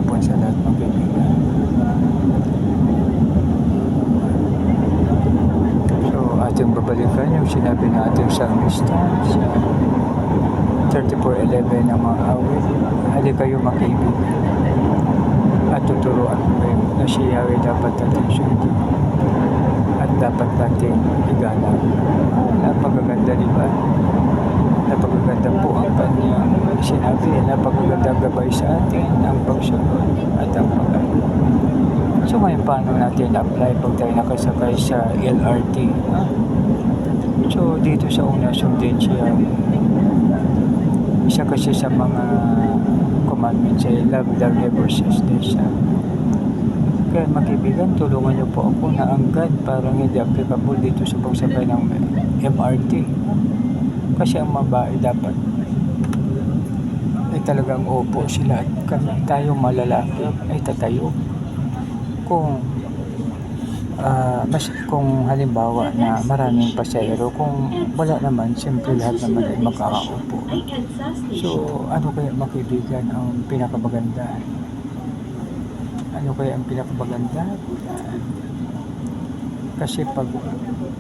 hapon sa lahat ng kaibigan. So, ating babalikan yung sinabi ng ating salmista sa 34:11 ng mga awit. Hali kayo mga kaibigan at tuturuan ko kayo na si Yahweh dapat natin sundin at dapat natin igalang. Napakaganda, di ba? Napakaganda po ang kanyang sinabi. Napakaganda gabay sa atin ang pagsunod at ang pag-alala. So ngayon, paano natin apply pag tayo nakasakay sa LRT? So dito sa una, sundin siya. Isa kasi sa mga commandments ay love the neighbors as thyself. Kaya magkaibigan, tulungan niyo po ako na ang God parang hindi applicable dito sa pagsakay ng MRT. Kasi ang babae dapat ay talagang upo sila at tayong malalaki ay tatayo. Kung halimbawa na maraming pasahero, kung wala naman, siyempre lahat naman ay makakaupo. So, ano kaya mga kaibigan ang pinakamaganda? Ano kaya ang pinakamaganda? Kasi pag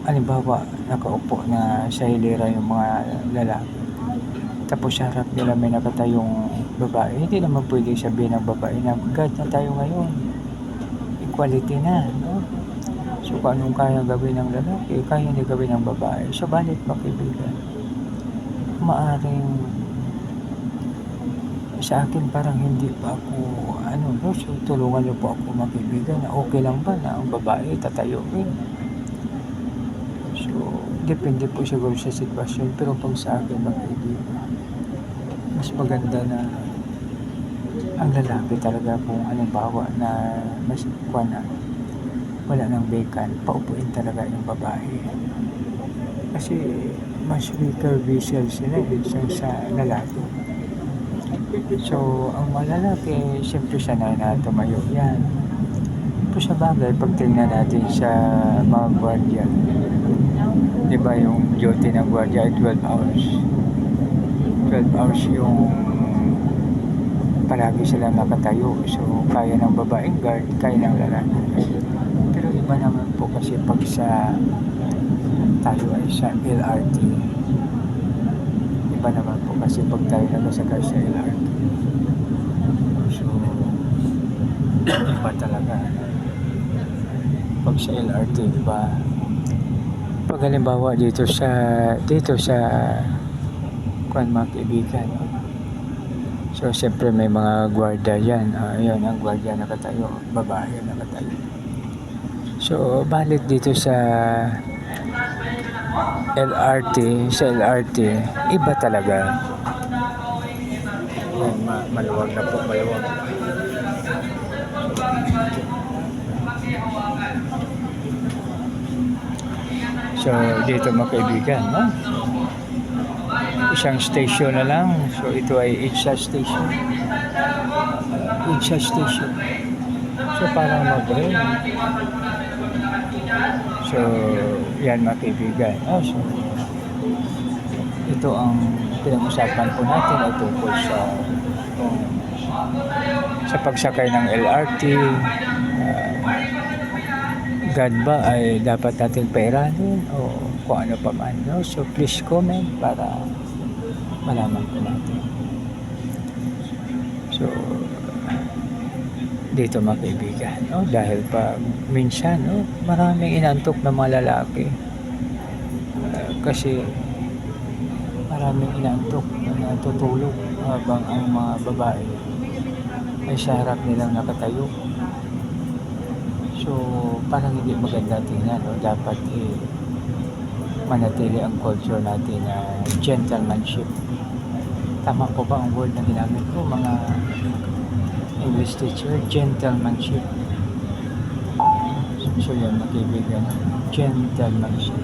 halimbawa nakaupo na sa hilera yung mga lalaki, tapos sa harap nila may nakatayong babae, hindi naman pwede sabihin ng babae na God na tayo ngayon, equality na, no? So kung anong kaya gawin ng lalaki, kaya hindi gawin ng babae. So balit pa kaibigan, maaring sa akin parang hindi pa ako no? So tulungan niyo po ako mga kaibigan na okay lang ba na ang babae tatayo rin. So depende po siguro sa sitwasyon, pero pag sa akin mga kaibigan, mas maganda na ang lalaki talaga kung halimbawa na mas wala nang vacant, paupuin talaga yung babae. Kasi mas weaker vessel sila sa lalaki. So, ang mga lalaki, siyempre sanay na tumayo yan. Pero sa bagay, pag tingnan natin sa mga gwardiya, di ba yung duty ng gwardiya ay 12 hours. 12 hours yung palagi sila nakatayo. So, kaya ng babaeng guard, kaya ng lalaki. Pero iba naman po kasi pag tayo ay sa LRT. Iba naman po kasi pag tayo nagasakay sa LRT. So, iba talaga. Pag sa LRT, iba. Pag halimbawa dito sa mga kaibigan. So, siyempre may mga gwardiya yan. Ayun, ang gwardiya nakatayo. Babae nakatayo. So, balik dito sa LRT, iba talaga. Yan, maluwag na po, maluwag. So, dito mga kaibigan, no? Isang station na lang. So, ito ay EDSA station. So, parang mag-rain. So, yan mga kaibigan. So, ito ang pinag-usapan po natin ay tungkol sa pagsakay ng LRT. God ba ay dapat natin pairahin o kung ano pa man, no? So, please comment para malaman po natin. So, dito mga kaibigan, no? Dahil pa minsan, no, maraming inantok na mga lalaki. Kasi maraming inantok na natutulog habang ang mga babae ay sa harap nilang nakatayo. So, parang hindi maganda tingnan, no? Dapat manatili ang culture natin na gentlemanship. Tama po ba ang word na ginamit ko, mga English teacher? Gentlemanship. So, yan mga kaibigan, gentlemanship.